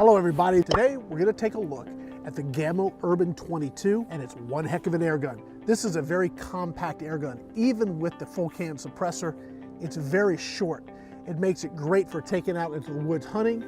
Hello everybody, today we're going to take a look at the Gamo Urban 22, and it's one heck of an air gun. This is a very compact air gun. Even with the full cam suppressor, it's very short. It makes it great for taking out into the woods hunting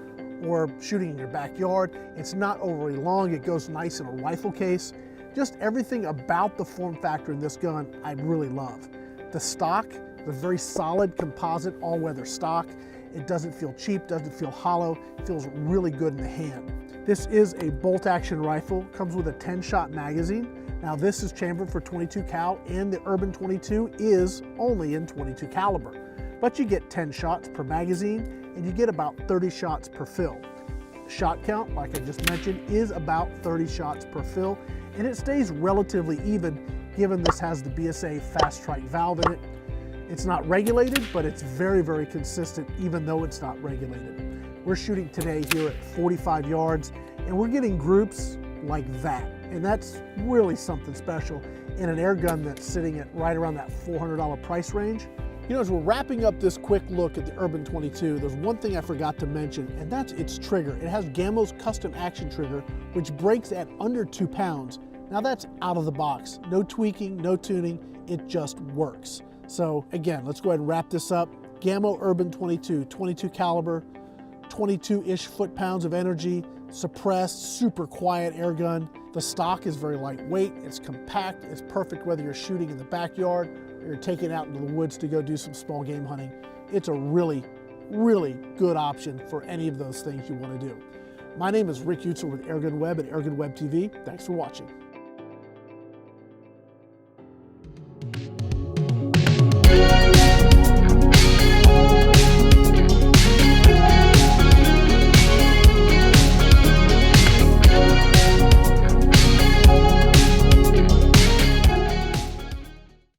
or shooting in your backyard. It's not overly long, it goes nice in a rifle case. Just everything about the form factor in this gun I really love. The stock, the very solid composite all-weather stock. It doesn't feel cheap, doesn't feel hollow, it feels really good in the hand. This is a bolt action rifle, comes with a 10-shot magazine. Now this is chambered for 22 cal, and the Urban 22 is only in 22 caliber. But you get 10 shots per magazine, and you get about 30 shots per fill. Shot count, like I just mentioned, is about 30 shots per fill, and it stays relatively even given this has the BSA fast strike valve in it. It's not regulated, but it's very, very consistent even though it's not regulated. We're shooting today here at 45 yards, and we're getting groups like that. And that's really something special in an air gun that's sitting at right around that $400 price range. You know, as we're wrapping up this quick look at the Urban 22, there's one thing I forgot to mention, and that's its trigger. It has Gamo's custom action trigger, which breaks at under 2 pounds. Now that's out of the box. No tweaking, no tuning, it just works. So again, let's go ahead and wrap this up. Gamo Urban 22, 22 caliber, 22-ish foot-pounds of energy, suppressed, super quiet air gun. The stock is very lightweight, it's compact, it's perfect whether you're shooting in the backyard or you're taking it out into the woods to go do some small game hunting. It's a really, really good option for any of those things you want to do. My name is Rick Utzel with Airgun Web at Airgun Web TV. Thanks for watching.